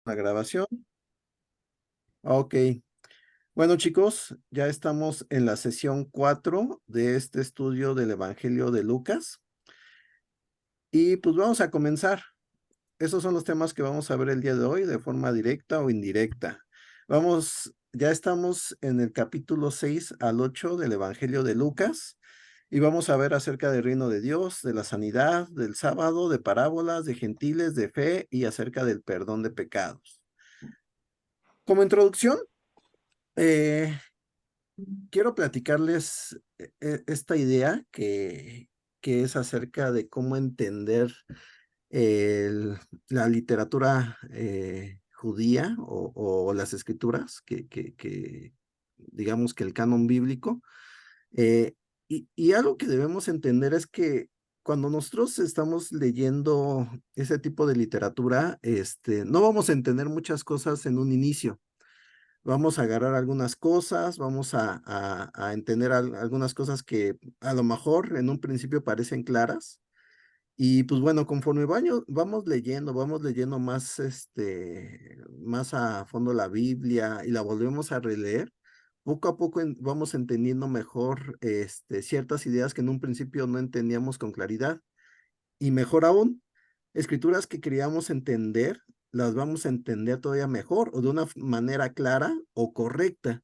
La grabación. Ok. Bueno, chicos, ya estamos en la sesión 4 de este estudio del Evangelio de Lucas. Y pues vamos a comenzar. Esos son los temas que vamos a ver el día de hoy de forma directa o indirecta. Ya estamos en el capítulo 6 al 8 del Evangelio de Lucas. Y vamos a ver acerca del reino de Dios, de la sanidad, del sábado, de parábolas, de gentiles, de fe y acerca del perdón de pecados. Como introducción, eh, quiero platicarles esta idea que es acerca de cómo entender el- la literatura judía o las escrituras, digamos que el canon bíblico. eh, y algo que debemos entender es que cuando nosotros estamos leyendo ese tipo de literatura, no vamos a entender muchas cosas en un inicio. Vamos a agarrar algunas cosas, vamos a entender algunas cosas que a lo mejor en un principio parecen claras. Y pues bueno, conforme vamos leyendo más, más a fondo la Biblia y la volvemos a releer, poco a poco vamos entendiendo mejor, ciertas ideas que en un principio no entendíamos con claridad. Y mejor aún, escrituras que queríamos entender, las vamos a entender todavía mejor o de una manera clara o correcta.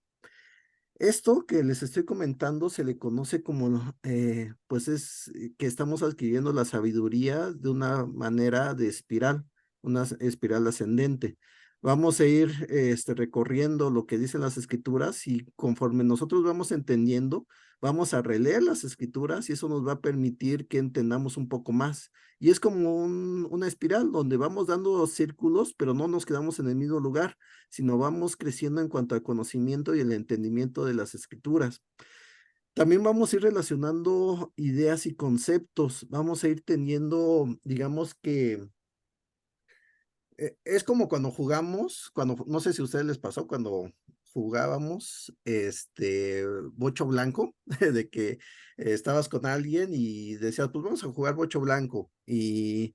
Esto que les estoy comentando se le conoce como, pues es que estamos adquiriendo la sabiduría de una manera de espiral, una espiral ascendente. Vamos a ir recorriendo lo que dicen las escrituras y conforme nosotros vamos entendiendo, vamos a releer las escrituras y eso nos va a permitir que entendamos un poco más. Y es como una espiral donde vamos dando círculos, pero no nos quedamos en el mismo lugar, sino vamos creciendo en cuanto al conocimiento y el entendimiento de las escrituras. También vamos a ir relacionando ideas y conceptos, vamos a ir teniendo, digamos que es como cuando jugamos, no sé si a ustedes les pasó, cuando jugábamos bocho blanco, de que estabas con alguien y decías, pues vamos a jugar bocho blanco. Y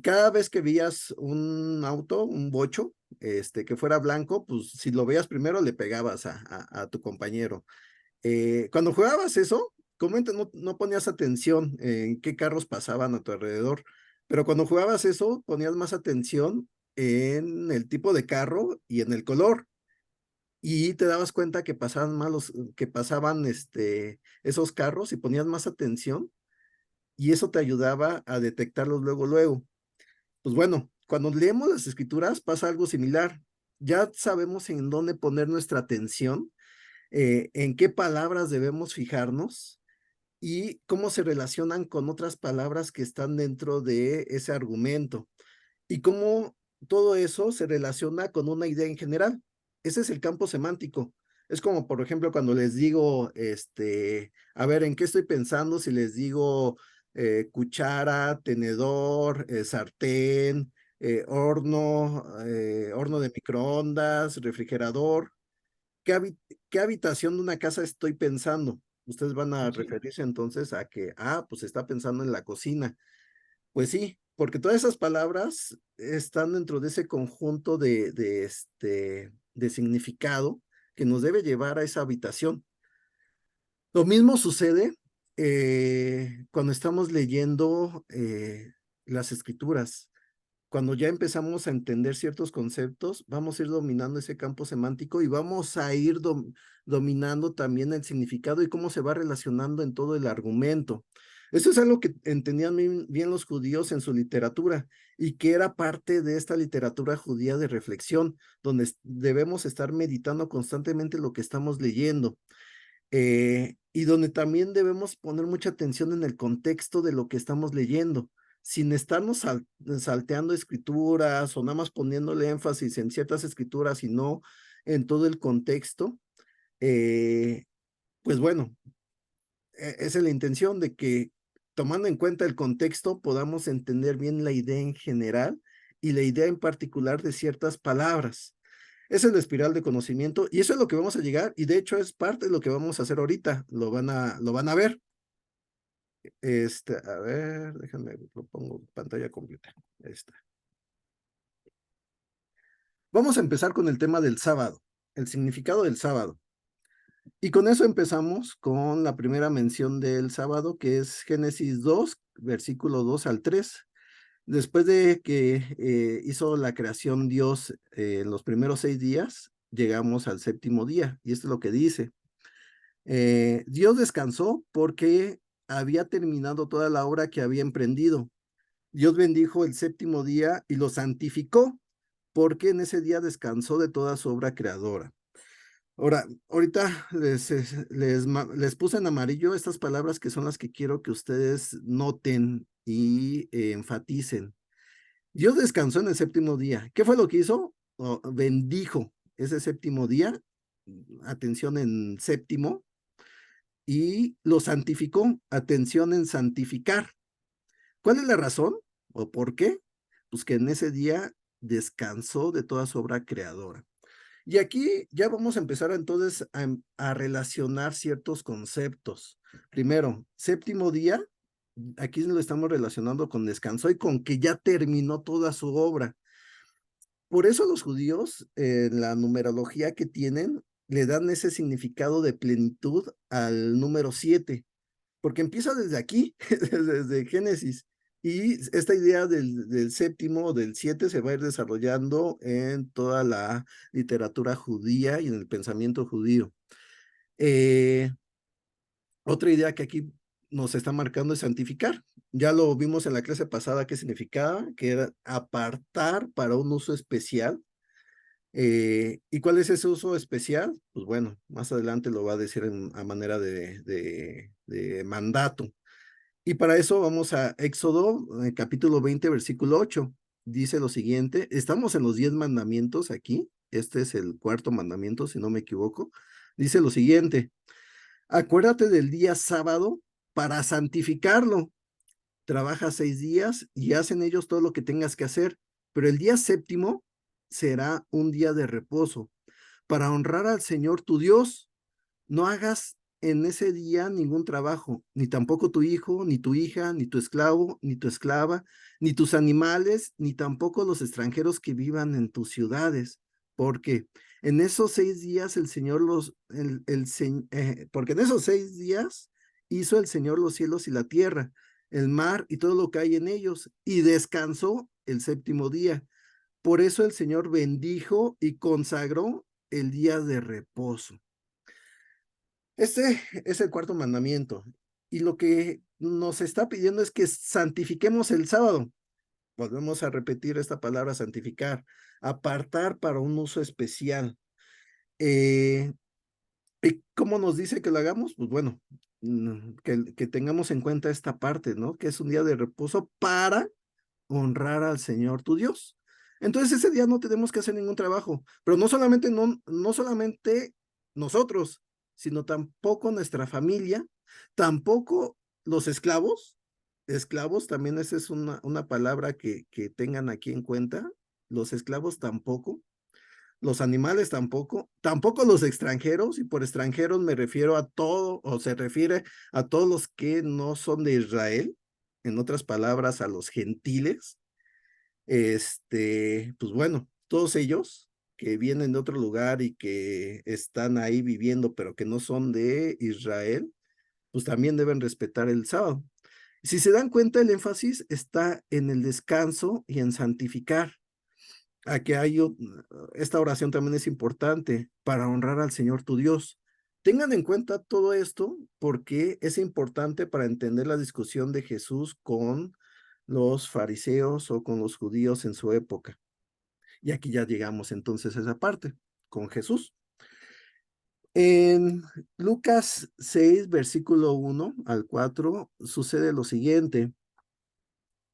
cada vez que veías un auto, un bocho, que fuera blanco, pues si lo veías primero le pegabas a tu compañero. Cuando jugabas eso, comenta, no ponías atención en qué carros pasaban a tu alrededor, pero cuando jugabas eso, ponías más atención en el tipo de carro y en el color. Y te dabas cuenta que pasaban que pasaban esos carros y ponías más atención y eso te ayudaba a detectarlos luego, luego. Pues bueno, cuando leemos las escrituras pasa algo similar. Ya sabemos en dónde poner nuestra atención, en qué palabras debemos fijarnos y cómo se relacionan con otras palabras que están dentro de ese argumento y cómo todo eso se relaciona con una idea en general. Ese es el campo semántico. Es como, por ejemplo, cuando les digo, a ver, ¿en qué estoy pensando? Si les digo cuchara, tenedor, sartén, horno de microondas, refrigerador, ¿qué, qué habitación de una casa estoy pensando? Ustedes van a Sí, referirse entonces a que, pues está pensando en la cocina. Pues sí, porque todas esas palabras están dentro de ese conjunto de significado que nos debe llevar a esa habitación. Lo mismo sucede cuando estamos leyendo las escrituras. Cuando ya empezamos a entender ciertos conceptos, vamos a ir dominando ese campo semántico y vamos a ir dominando también el significado y cómo se va relacionando en todo el argumento. Eso es algo que entendían bien los judíos en su literatura y que era parte de esta literatura judía de reflexión, donde debemos estar meditando constantemente lo que estamos leyendo, y donde también debemos poner mucha atención en el contexto de lo que estamos leyendo, sin estarnos salteando escrituras o nada más poniéndole énfasis en ciertas escrituras y no en todo el contexto. eh, pues bueno, esa es la intención de que tomando en cuenta el contexto podamos entender bien la idea en general y la idea en particular de ciertas palabras. Esa es la espiral de conocimiento y eso es lo que vamos a llegar y de hecho es parte de lo que vamos a hacer ahorita. Lo van a ver. A ver, déjame, lo pongo pantalla completa. Ahí está. Vamos a empezar con el tema del sábado, el significado del sábado. Y con eso empezamos con la primera mención del sábado, que es Génesis 2, versículo 2 al 3. Después de que hizo la creación Dios en los primeros 6 días, llegamos al séptimo día. Y esto es lo que dice. Dios descansó porque había terminado toda la obra que había emprendido. Dios bendijo el séptimo día y lo santificó, porque en ese día descansó de toda su obra creadora. Ahora, ahorita les puse en amarillo estas palabras que son las que quiero que ustedes noten y enfaticen. Dios descansó en el séptimo día. ¿Qué fue lo que hizo? Bendijo ese séptimo día, atención en séptimo, y lo santificó, atención en santificar. ¿Cuál es la razón o por qué? Pues que en ese día descansó de toda su obra creadora. Y aquí ya vamos a empezar entonces a relacionar ciertos conceptos. Primero, séptimo día, aquí lo estamos relacionando con descanso y con que ya terminó toda su obra. Por eso los judíos, en la numerología que tienen, le dan ese significado de plenitud al número 7, porque empieza desde aquí, desde Génesis. Y esta idea del séptimo, del 7, se va a ir desarrollando en toda la literatura judía y en el pensamiento judío. Otra idea que aquí nos está marcando es santificar. Ya lo vimos en la clase pasada qué significaba, que era apartar para un uso especial. ¿Y cuál es ese uso especial? Pues bueno, más adelante lo va a decir a manera de mandato. Y para eso vamos a Éxodo, capítulo 20, versículo 8. Dice lo siguiente, estamos en los 10 mandamientos aquí, este es el cuarto mandamiento, si no me equivoco. Dice lo siguiente, acuérdate del día sábado para santificarlo. Trabaja 6 días y haz en ellos todo lo que tengas que hacer, pero el día séptimo será un día de reposo para honrar al Señor tu Dios. No hagas en ese día ningún trabajo, ni tampoco tu hijo, ni tu hija, ni tu esclavo, ni tu esclava, ni tus animales, ni tampoco los extranjeros que vivan en tus ciudades, porque en esos 6 días el Señor porque en esos 6 días hizo el Señor los cielos y la tierra, el mar y todo lo que hay en ellos, y descansó el séptimo día. Por eso el Señor bendijo y consagró el día de reposo. Este es el cuarto mandamiento. Y lo que nos está pidiendo es que santifiquemos el sábado. Volvemos a repetir esta palabra santificar, apartar para un uso especial. ¿Y cómo nos dice que lo hagamos? Pues bueno, que tengamos en cuenta esta parte, ¿no? Que es un día de reposo para honrar al Señor tu Dios. Entonces ese día no tenemos que hacer ningún trabajo, pero no solamente nosotros, sino tampoco nuestra familia, tampoco los esclavos también esa es una palabra que tengan aquí en cuenta, los esclavos tampoco, los animales tampoco, tampoco los extranjeros, y por extranjeros me refiero a todo, o se refiere a todos los que no son de Israel, en otras palabras, a los gentiles. Pues bueno, todos ellos que vienen de otro lugar y que están ahí viviendo, pero que no son de Israel, pues también deben respetar el sábado. Si se dan cuenta, el énfasis está en el descanso y en santificar. Aquí esta oración también es importante para honrar al Señor tu Dios. Tengan en cuenta todo esto porque es importante para entender la discusión de Jesús con los fariseos o con los judíos en su época. Y aquí ya llegamos entonces a esa parte, con Jesús. En Lucas 6, versículo 1 al 4, sucede lo siguiente.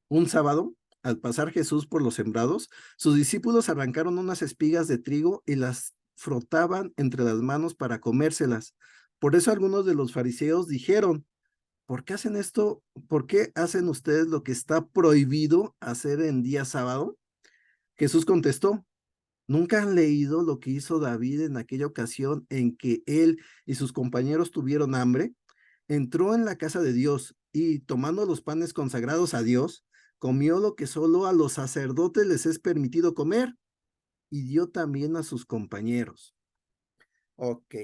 Un sábado, al pasar Jesús por los sembrados, sus discípulos arrancaron unas espigas de trigo y las frotaban entre las manos para comérselas. Por eso algunos de los fariseos dijeron, ¿por qué hacen esto? ¿Por qué hacen ustedes lo que está prohibido hacer en día sábado? Jesús contestó, ¿nunca han leído lo que hizo David en aquella ocasión en que él y sus compañeros tuvieron hambre? Entró en la casa de Dios y, tomando los panes consagrados a Dios, comió lo que solo a los sacerdotes les es permitido comer, y dio también a sus compañeros. Ok,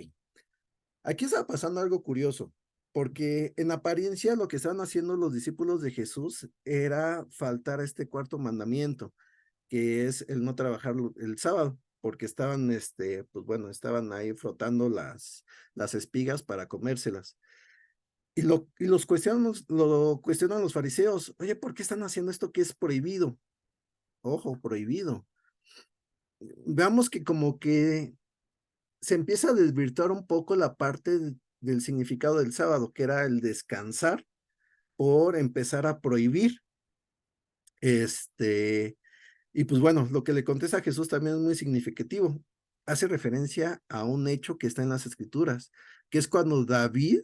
aquí está pasando algo curioso, porque en apariencia lo que estaban haciendo los discípulos de Jesús era faltar a este cuarto mandamiento, que es el no trabajar el sábado, porque estaban, pues bueno, estaban ahí frotando las espigas para comérselas. Lo cuestionan los fariseos. Oye, ¿por qué están haciendo esto que es prohibido? Ojo, prohibido. Veamos que como que se empieza a desvirtuar un poco la parte del significado del sábado, que era el descansar, por empezar a prohibir. Y pues bueno, lo que le contesta a Jesús también es muy significativo. Hace referencia a un hecho que está en las escrituras, que es cuando David,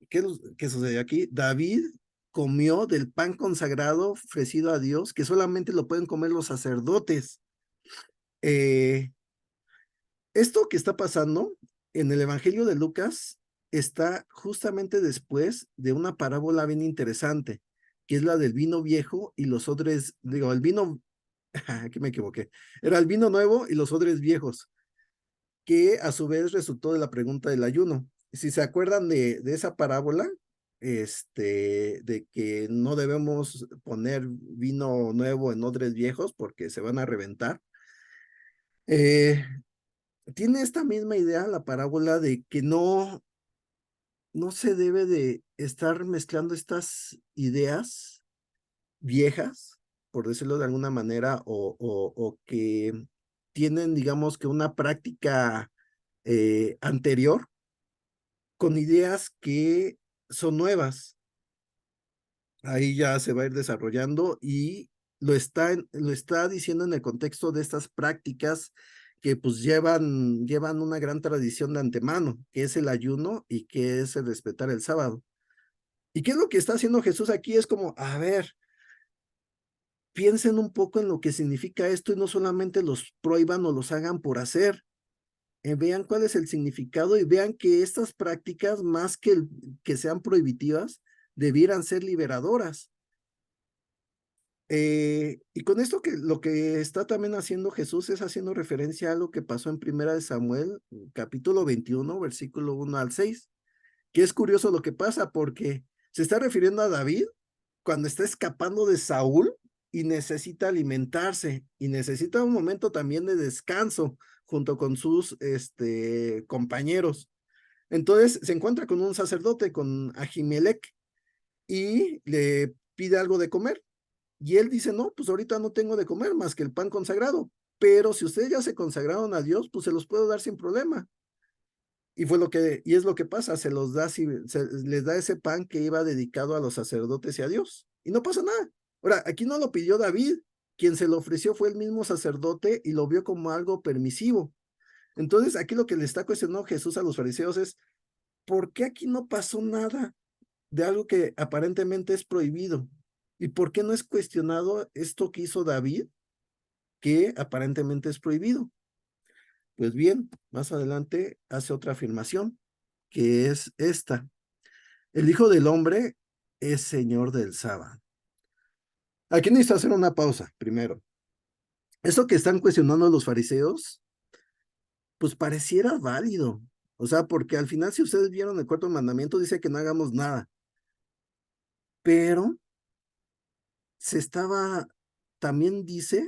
¿qué sucedió aquí? David comió del pan consagrado ofrecido a Dios, que solamente lo pueden comer los sacerdotes. Eh, Esto que está pasando en el Evangelio de Lucas está justamente después de una parábola bien interesante, que es la del vino viejo y los odres, digo, el vino, aquí me equivoqué, era el vino nuevo y los odres viejos, que a su vez resultó de la pregunta del ayuno. Si se acuerdan de esa parábola, de que no debemos poner vino nuevo en odres viejos porque se van a reventar, eh, tiene esta misma idea la parábola de que no se debe de estar mezclando estas ideas viejas, por decirlo de alguna manera, o que tienen, digamos, que una práctica anterior con ideas que son nuevas. Ahí ya se va a ir desarrollando y lo está diciendo en el contexto de estas prácticas que pues llevan una gran tradición de antemano, que es el ayuno y que es el respetar el sábado. ¿Y qué es lo que está haciendo Jesús aquí? Es como, a ver, piensen un poco en lo que significa esto y no solamente los prohíban o los hagan por hacer. Vean cuál es el significado y vean que estas prácticas, más que sean prohibitivas, debieran ser liberadoras. Y con esto que lo que está también haciendo Jesús es haciendo referencia a lo que pasó en Primera de Samuel, capítulo 21, versículo 1 al 6, que es curioso lo que pasa porque se está refiriendo a David cuando está escapando de Saúl y necesita alimentarse y necesita un momento también de descanso junto con sus compañeros. Entonces se encuentra con un sacerdote, con Ahimelech, y le pide algo de comer. Y él dice, no, pues ahorita no tengo de comer más que el pan consagrado, pero si ustedes ya se consagraron a Dios, pues se los puedo dar sin problema. Y es lo que pasa, se los da, les da ese pan que iba dedicado a los sacerdotes y a Dios. Y no pasa nada. Ahora, aquí no lo pidió David, quien se lo ofreció fue el mismo sacerdote y lo vio como algo permisivo. Entonces, aquí lo que le está cuestionando Jesús a los fariseos es, ¿por qué aquí no pasó nada de algo que aparentemente es prohibido? ¿Y por qué no es cuestionado esto que hizo David, que aparentemente es prohibido? Pues bien, más adelante hace otra afirmación, que es esta. El Hijo del Hombre es Señor del sábado. Aquí necesito hacer una pausa, primero. Eso que están cuestionando los fariseos, pues pareciera válido. O sea, porque al final, si ustedes vieron el cuarto mandamiento, dice que no hagamos nada. Pero también dice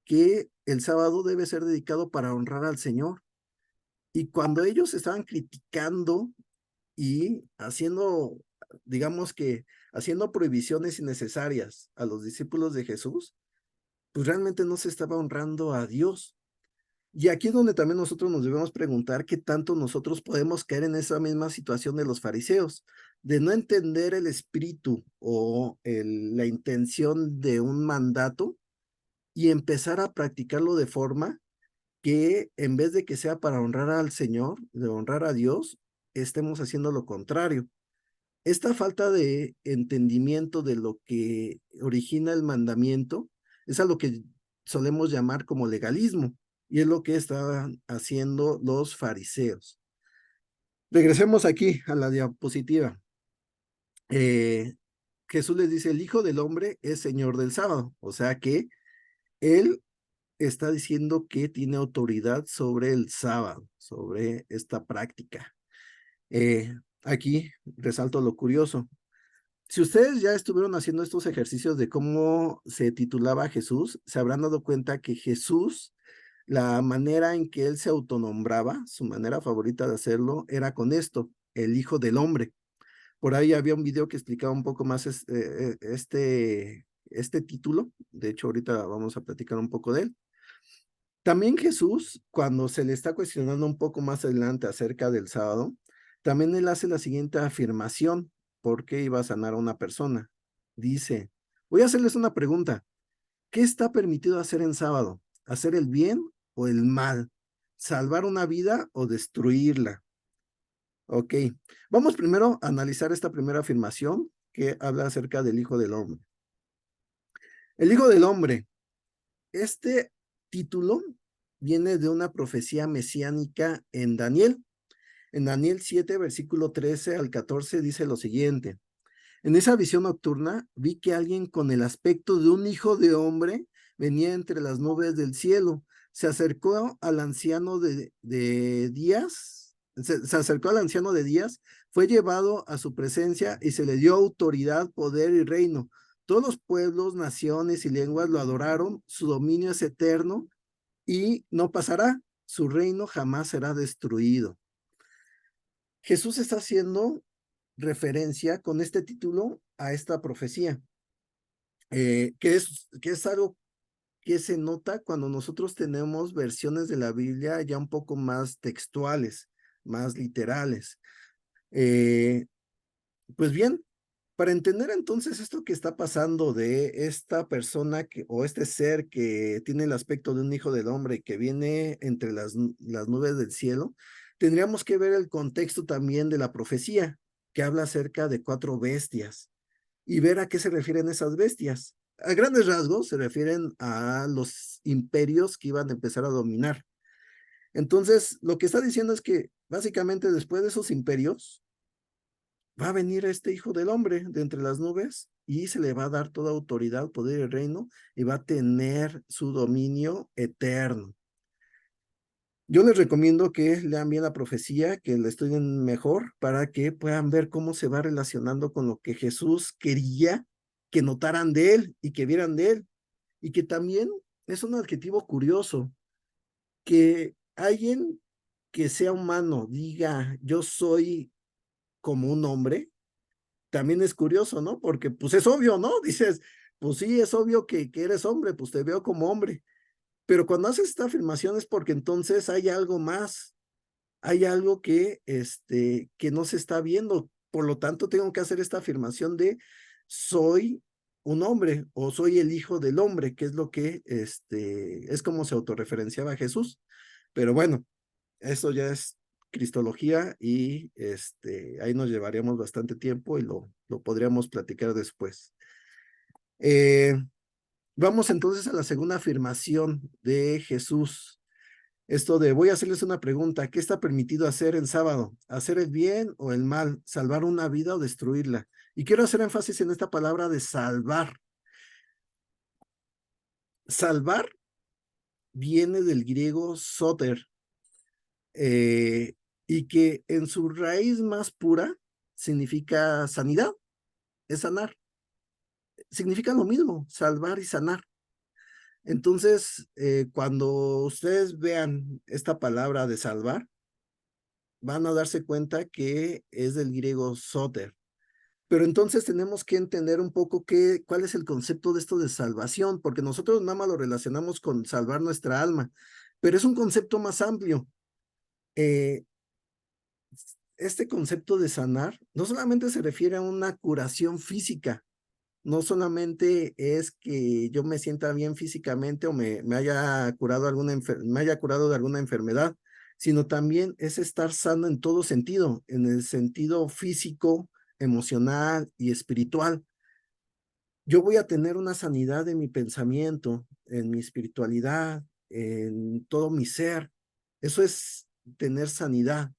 que el sábado debe ser dedicado para honrar al Señor. Y cuando ellos estaban criticando y haciendo, digamos que, haciendo prohibiciones innecesarias a los discípulos de Jesús, pues realmente no se estaba honrando a Dios. Y aquí es donde también nosotros nos debemos preguntar qué tanto nosotros podemos caer en esa misma situación de los fariseos, de no entender el espíritu o la intención de un mandato y empezar a practicarlo de forma que en vez de que sea para honrar al Señor, de honrar a Dios, estemos haciendo lo contrario. Esta falta de entendimiento de lo que origina el mandamiento es a lo que solemos llamar como legalismo, y es lo que estaban haciendo los fariseos. Regresemos aquí a la diapositiva. Eh, Jesús les dice, el Hijo del Hombre es Señor del sábado, o sea que Él está diciendo que tiene autoridad sobre el sábado, sobre esta práctica. Aquí resalto lo curioso. Si ustedes ya estuvieron haciendo estos ejercicios de cómo se titulaba Jesús, se habrán dado cuenta que Jesús, la manera en que él se autonombraba, su manera favorita de hacerlo, era con esto, el Hijo del Hombre. Por ahí había un video que explicaba un poco más este título. De hecho, ahorita vamos a platicar un poco de él. También Jesús, cuando se le está cuestionando un poco más adelante acerca del sábado, también él hace la siguiente afirmación: ¿por qué iba a sanar a una persona? Dice, voy a hacerles una pregunta. ¿Qué está permitido hacer en sábado? ¿Hacer el bien o el mal? ¿Salvar una vida o destruirla? Ok, vamos primero a analizar esta primera afirmación que habla acerca del Hijo del Hombre. El Hijo del Hombre, este título viene de una profecía mesiánica en Daniel. En Daniel 7, versículo 13 al 14 dice lo siguiente: en esa visión nocturna vi que alguien con el aspecto de un hijo de hombre venía entre las nubes del cielo. Se acercó al anciano de Días, se acercó al anciano de Días, fue llevado a su presencia y se le dio autoridad, poder y reino. Todos los pueblos, naciones y lenguas lo adoraron. Su dominio es eterno y no pasará. Su reino jamás será destruido. Jesús está haciendo referencia con este título a esta profecía, que es algo que se nota cuando nosotros tenemos versiones de la Biblia ya un poco más textuales, más literales. Pues bien, para entender entonces esto que está pasando de esta persona o este ser que tiene el aspecto de un hijo del hombre y que viene entre las nubes del cielo, tendríamos que ver el contexto también de la profecía, que habla acerca de 4 bestias, y ver a qué se refieren esas bestias. A grandes rasgos se refieren a los imperios que iban a empezar a dominar. Entonces, lo que está diciendo es que básicamente después de esos imperios, va a venir este Hijo del Hombre de entre las nubes y se le va a dar toda autoridad, poder y reino, y va a tener su dominio eterno. Yo les recomiendo que lean bien la profecía, que la estudien mejor, para que puedan ver cómo se va relacionando con lo que Jesús quería que notaran de él y que vieran de él. Y que también es un adjetivo curioso, que alguien que sea humano diga, yo soy como un hombre, también es curioso, ¿no? Porque pues es obvio, ¿no? Dices, pues sí, es obvio que eres hombre, pues te veo como hombre. Pero cuando haces esta afirmación es porque entonces hay algo más, hay algo que no se está viendo. Por lo tanto, tengo que hacer esta afirmación de soy un hombre o soy el hijo del hombre, que es lo que es como se autorreferenciaba Jesús. Pero bueno, eso ya es cristología y ahí nos llevaríamos bastante tiempo y lo podríamos platicar después. Vamos entonces a la segunda afirmación de Jesús. Esto de, voy a hacerles una pregunta: ¿qué está permitido hacer en sábado? ¿Hacer el bien o el mal? ¿Salvar una vida o destruirla? Y quiero hacer énfasis en esta palabra de salvar. Salvar viene del griego soter, y que en su raíz más pura significa sanidad, es sanar. Significa lo mismo, salvar y sanar. Entonces, cuando ustedes vean esta palabra de salvar, van a darse cuenta que es del griego soter. Pero entonces tenemos que entender un poco cuál es el concepto de esto de salvación, porque nosotros nada más lo relacionamos con salvar nuestra alma, pero es un concepto más amplio. Este concepto de sanar no solamente se refiere a una curación física, no solamente es que yo me sienta bien físicamente o me haya curado me haya curado de alguna enfermedad, sino también es estar sano en todo sentido, en el sentido físico, emocional y espiritual. Yo voy a tener una sanidad en mi pensamiento, en mi espiritualidad, en todo mi ser. Eso es tener sanidad.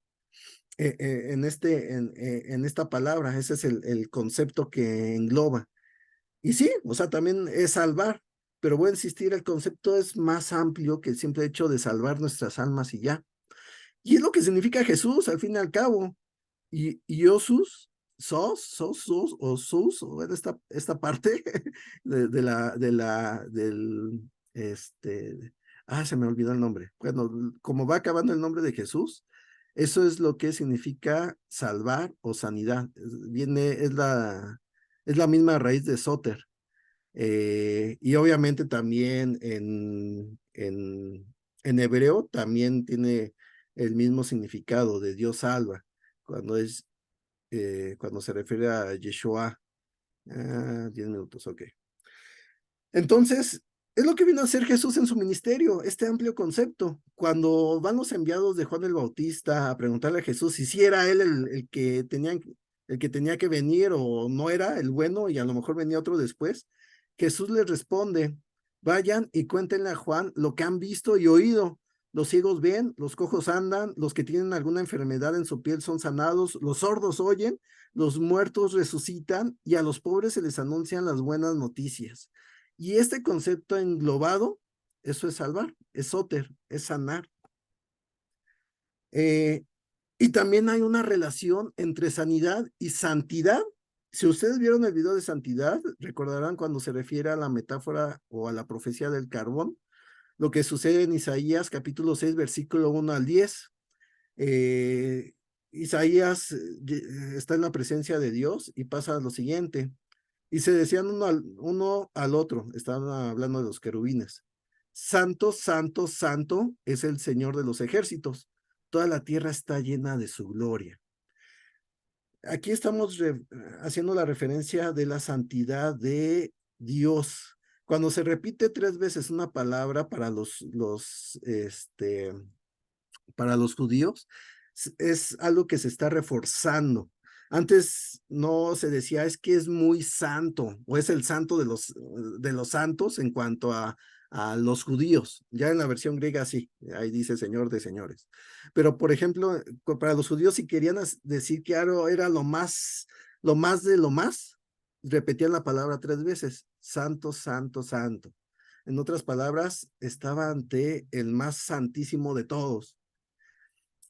En esta palabra, ese es el concepto que engloba. Y sí, o sea, también es salvar. pero voy a insistir, el concepto es más amplio que el simple hecho de salvar nuestras almas y ya. Y es lo que significa Jesús, al fin y al cabo. Y Osus, o bueno, esta parte se me olvidó el nombre. Bueno, como va acabando el nombre de Jesús, eso es lo que significa salvar o sanidad. Es la misma raíz de Soter. Y obviamente también en hebreo también tiene el mismo significado de Dios salva, cuando cuando se refiere a Yeshua. 10 minutos, ok. Entonces, es lo que vino a hacer Jesús en su ministerio, este amplio concepto. Cuando van los enviados de Juan el Bautista a preguntarle a Jesús si era él el que tenía que venir o no era el bueno y a lo mejor venía otro después, Jesús les responde, vayan y cuéntenle a Juan lo que han visto y oído. Los ciegos ven, los cojos andan, los que tienen alguna enfermedad en su piel son sanados, los sordos oyen, los muertos resucitan y a los pobres se les anuncian las buenas noticias. Y este concepto englobado, eso es salvar, es soter, es sanar. Y también hay una relación entre sanidad y santidad. Si ustedes vieron el video de santidad, recordarán cuando se refiere a la metáfora o a la profecía del carbón, lo que sucede en Isaías capítulo 6, versículo 1 al 10. Isaías está en la presencia de Dios y pasa lo siguiente. Y se decían uno al otro, estaban hablando de los querubines. Santo, santo, santo es el Señor de los ejércitos. Toda la tierra está llena de su gloria. Aquí estamos haciendo la referencia de la santidad de Dios. Cuando se repite 3 veces una palabra para para los judíos, es algo que se está reforzando. Antes no se decía es que es muy santo o es el santo de los santos en cuanto a los judíos. Ya en la versión griega sí, ahí dice Señor de señores. Pero por ejemplo, para los judíos si querían decir que algo era lo más de lo más, repetían la palabra 3 veces, santo, santo, santo. En otras palabras, estaba ante el más santísimo de todos.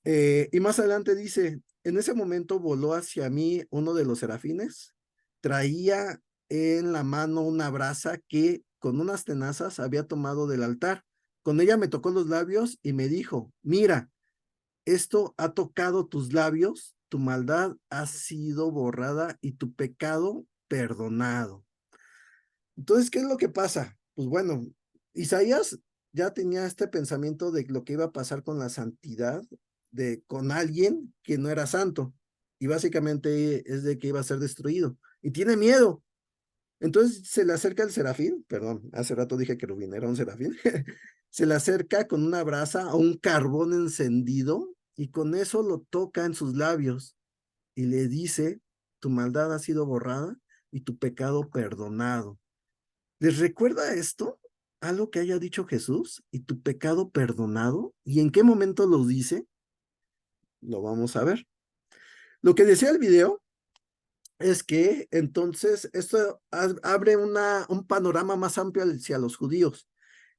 Y más adelante dice, en ese momento voló hacia mí uno de los serafines, traía en la mano una brasa que con unas tenazas había tomado del altar. Con ella me tocó los labios y me dijo, mira, esto ha tocado tus labios, tu maldad ha sido borrada y tu pecado perdonado. Entonces, ¿qué es lo que pasa? Pues bueno, Isaías ya tenía este pensamiento de lo que iba a pasar con la santidad con alguien que no era santo. Y básicamente es de que iba a ser destruido. Y tiene miedo. Entonces se le acerca el serafín, perdón, hace rato dije que Rubín era un serafín. Se le acerca con una brasa o un carbón encendido y con eso lo toca en sus labios y le dice, tu maldad ha sido borrada y tu pecado perdonado. ¿Les recuerda esto? Algo que haya dicho Jesús y tu pecado perdonado. ¿Y en qué momento lo dice? Lo vamos a ver. Lo que decía el video es que entonces esto abre un panorama más amplio hacia los judíos,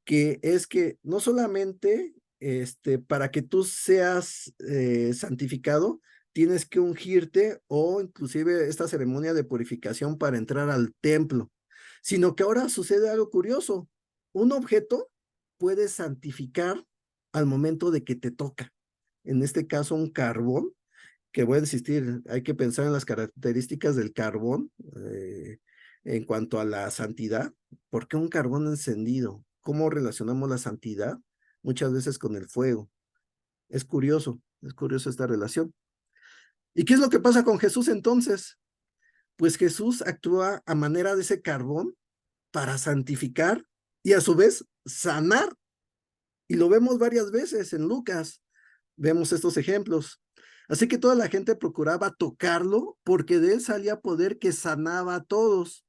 que es que no solamente para que tú seas santificado, tienes que ungirte o inclusive esta ceremonia de purificación para entrar al templo, sino que ahora sucede algo curioso. Un objeto puede santificar al momento de que te toca. En este caso, un carbón que voy a insistir, hay que pensar en las características del carbón en cuanto a la santidad. ¿Por qué un carbón encendido? ¿Cómo relacionamos la santidad? Muchas veces con el fuego. Es curioso esta relación. ¿Y qué es lo que pasa con Jesús entonces? Pues Jesús actúa a manera de ese carbón para santificar y a su vez sanar. Y lo vemos varias veces en Lucas. Vemos estos ejemplos. Así que toda la gente procuraba tocarlo porque de él salía poder que sanaba a todos.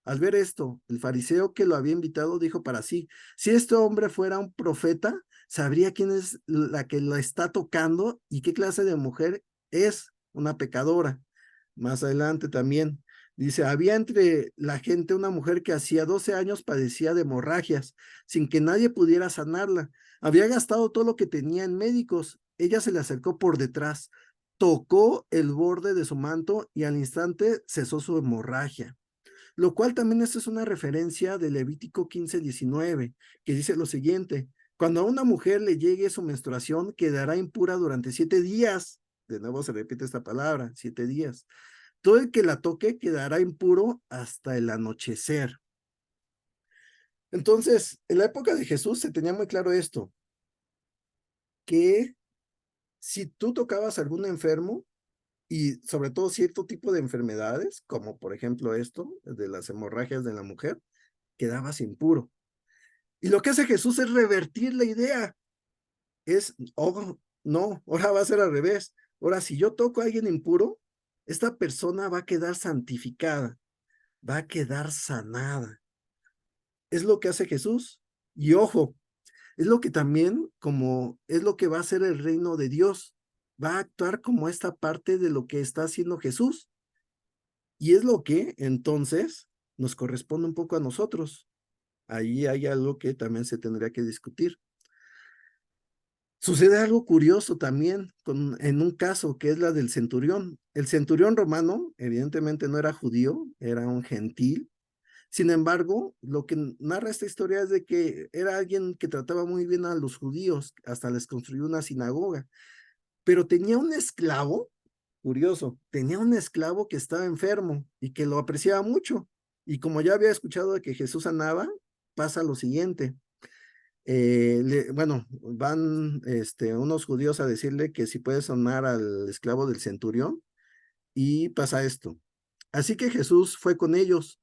Al ver esto, el fariseo que lo había invitado dijo para sí, si este hombre fuera un profeta, sabría quién es la que lo está tocando y qué clase de mujer es una pecadora. Más adelante también Dice, había entre la gente una mujer que hacía 12 años padecía de hemorragias, sin que nadie pudiera sanarla. Había gastado todo lo que tenía en médicos. Ella se le acercó por detrás, tocó el borde de su manto y al instante cesó su hemorragia. Lo cual también esto es una referencia de Levítico 15:19, que dice lo siguiente: cuando a una mujer le llegue su menstruación, quedará impura durante 7 días. De nuevo se repite esta palabra, 7 días. Todo el que la toque quedará impuro hasta el anochecer. Entonces, en la época de Jesús se tenía muy claro esto, que si tú tocabas a algún enfermo, y sobre todo cierto tipo de enfermedades, como por ejemplo esto, de las hemorragias de la mujer, quedabas impuro. Y lo que hace Jesús es revertir la idea. Es, oh, no, ahora va a ser al revés. Ahora, si yo toco a alguien impuro, esta persona va a quedar santificada, va a quedar sanada. Es lo que hace Jesús. Y ojo, es lo que también, como es lo que va a hacer el reino de Dios. Va a actuar como esta parte de lo que está haciendo Jesús. Y es lo que entonces nos corresponde un poco a nosotros. Ahí hay algo que también se tendría que discutir. Sucede algo curioso también en un caso que es la del centurión. El centurión romano, evidentemente no era judío, era un gentil. Sin embargo, lo que narra esta historia es de que era alguien que trataba muy bien a los judíos, hasta les construyó una sinagoga, pero tenía un esclavo, curioso, tenía un esclavo que estaba enfermo y que lo apreciaba mucho. Y como ya había escuchado de que Jesús sanaba, pasa lo siguiente. Bueno, van unos judíos a decirle que si puede sanar al esclavo del centurión, y pasa esto. Así que Jesús fue con ellos.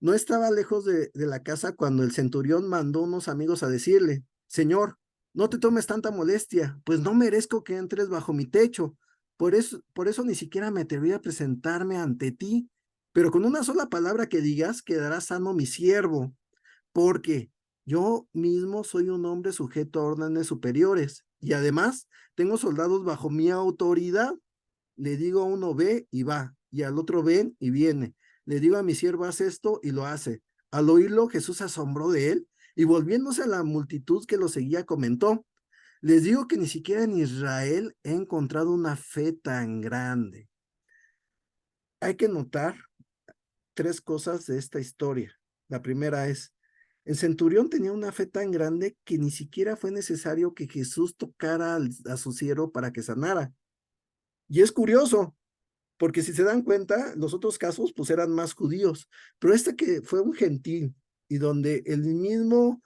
No estaba lejos de la casa cuando el centurión mandó unos amigos a decirle: Señor, no te tomes tanta molestia, pues no merezco que entres bajo mi techo. Por eso ni siquiera me atreví a presentarme ante ti, pero con una sola palabra que digas, quedará sano mi siervo, porque yo mismo soy un hombre sujeto a órdenes superiores y además tengo soldados bajo mi autoridad. Le digo a uno ve y va, y al otro ven y viene. Le digo a mi siervo haz esto y lo hace. Al oírlo, Jesús se asombró de él y volviéndose a la multitud que lo seguía, comentó: les digo que ni siquiera en Israel he encontrado una fe tan grande. Hay que notar 3 cosas de esta historia. La primera es, el centurión tenía una fe tan grande que ni siquiera fue necesario que Jesús tocara a su siervo para que sanara. Y es curioso, porque si se dan cuenta, los otros casos pues eran más judíos, pero este que fue un gentil y donde el mismo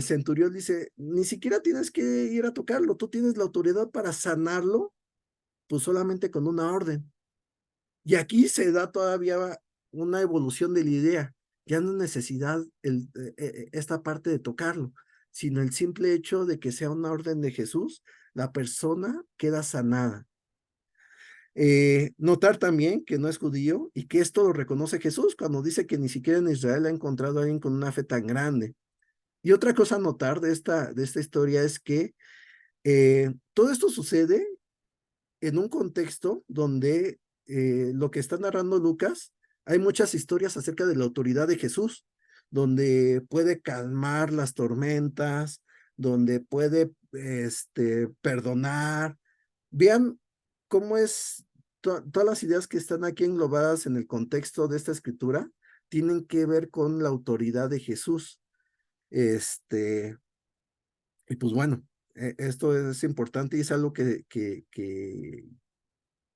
centurión dice, ni siquiera tienes que ir a tocarlo, tú tienes la autoridad para sanarlo, pues solamente con una orden. Y aquí se da todavía una evolución de la idea, ya no es necesidad esta parte de tocarlo, sino el simple hecho de que sea una orden de Jesús, la persona queda sanada. Notar también que no es judío y que esto lo reconoce Jesús cuando dice que ni siquiera en Israel ha encontrado a alguien con una fe tan grande. Y otra cosa a notar de esta historia es que todo esto sucede en un contexto donde lo que está narrando Lucas, hay muchas historias acerca de la autoridad de Jesús, donde puede calmar las tormentas, donde puede perdonar. Vean cómo es todas las ideas que están aquí englobadas en el contexto de esta escritura tienen que ver con la autoridad de Jesús. Y pues bueno, esto es importante y es algo que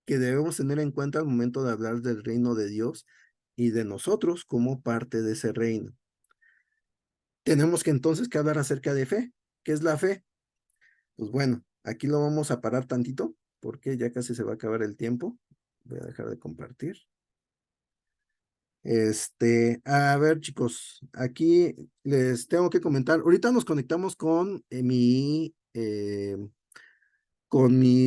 debemos tener en cuenta al momento de hablar del reino de Dios y de nosotros como parte de ese reino. Tenemos que entonces que hablar acerca de fe. ¿Qué es la fe? Pues bueno, aquí lo vamos a parar tantito porque ya casi se va a acabar el tiempo. Voy a dejar de compartir. A ver, chicos, aquí les tengo que comentar. Ahorita nos conectamos con mi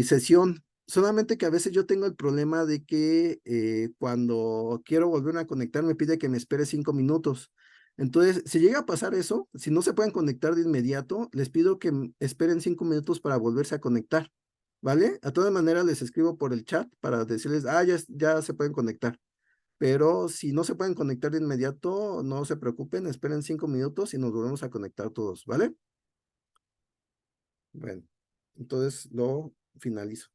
sesión. Solamente que a veces yo tengo el problema de que cuando quiero volver a conectar me pide que me espere 5 minutos. Entonces, si llega a pasar eso, si no se pueden conectar de inmediato, les pido que esperen 5 minutos para volverse a conectar, ¿vale? A todas maneras les escribo por el chat para decirles, ya se pueden conectar. pero si no se pueden conectar de inmediato, no se preocupen, esperen 5 minutos y nos volvemos a conectar todos, ¿vale? Bueno, entonces lo finalizo.